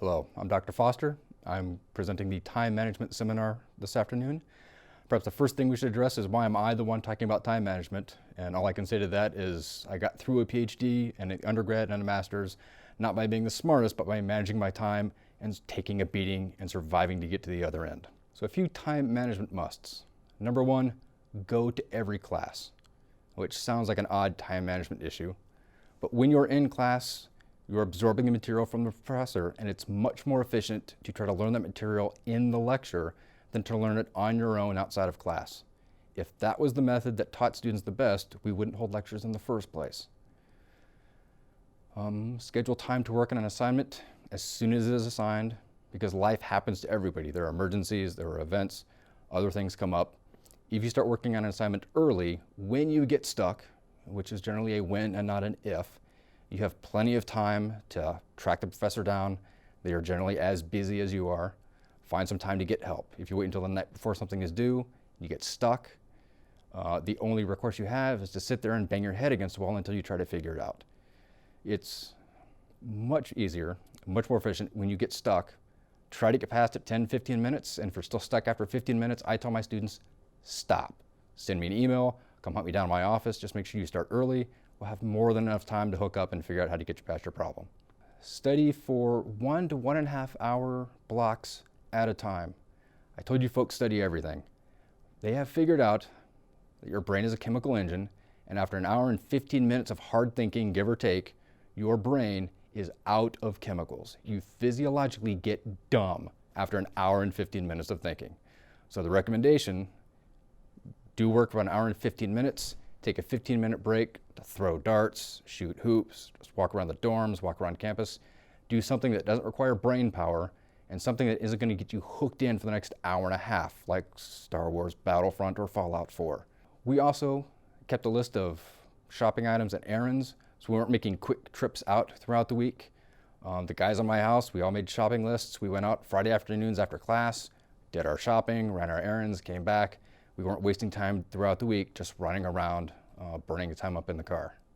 Hello, I'm Dr. Foster. I'm presenting the time management seminar this afternoon. Perhaps the first thing we should address is why am I the one talking about time management? And all I can say to that is I got through a PhD and an undergrad and a master's, not by being the smartest, but by managing my time and taking a beating and surviving to get to the other end. So a few time management musts. Number one, go to every class, which sounds like an odd time management issue. But when you're in class, you're absorbing the material from the professor, and it's much more efficient to try to learn that material in the lecture than to learn it on your own outside of class. If that was the method that taught students the best, we wouldn't hold lectures in the first place. Schedule time to work on an assignment as soon as it is assigned, because life happens to everybody. There are emergencies, there are events, other things come up. If you start working on an assignment early, when you get stuck, which is generally a when and not an if, you have plenty of time to track the professor down. They are generally as busy as you are. Find some time to get help. If you wait until the night before something is due, you get stuck. The only recourse you have is to sit there and bang your head against the wall until you try to figure it out. It's much easier, much more efficient when you get stuck. Try to get past it 10, 15 minutes, and if you're still stuck after 15 minutes, I tell my students, stop. Send me an email, come hunt me down in my office, just make sure you start early. We'll have more than enough time to hook up and figure out how to get you past your problem. Study for 1 to 1.5 hour blocks at a time. I told you folks study everything. They have figured out that your brain is a chemical engine, and after an hour and 15 minutes of hard thinking, give or take, your brain is out of chemicals. You physiologically get dumb after an hour and 15 minutes of thinking. So the recommendation, do work for an hour and 15 minutes, take a 15-minute break to throw darts, shoot hoops, just walk around the dorms, walk around campus. Do something that doesn't require brain power and something that isn't going to get you hooked in for the next hour and a half, like Star Wars Battlefront or Fallout 4. We also kept a list of shopping items and errands, so we weren't making quick trips out throughout the week. The guys on my house, we all made shopping lists. We went out Friday afternoons after class, did our shopping, ran our errands, came back. We weren't wasting time throughout the week just running around, burning time up in the car.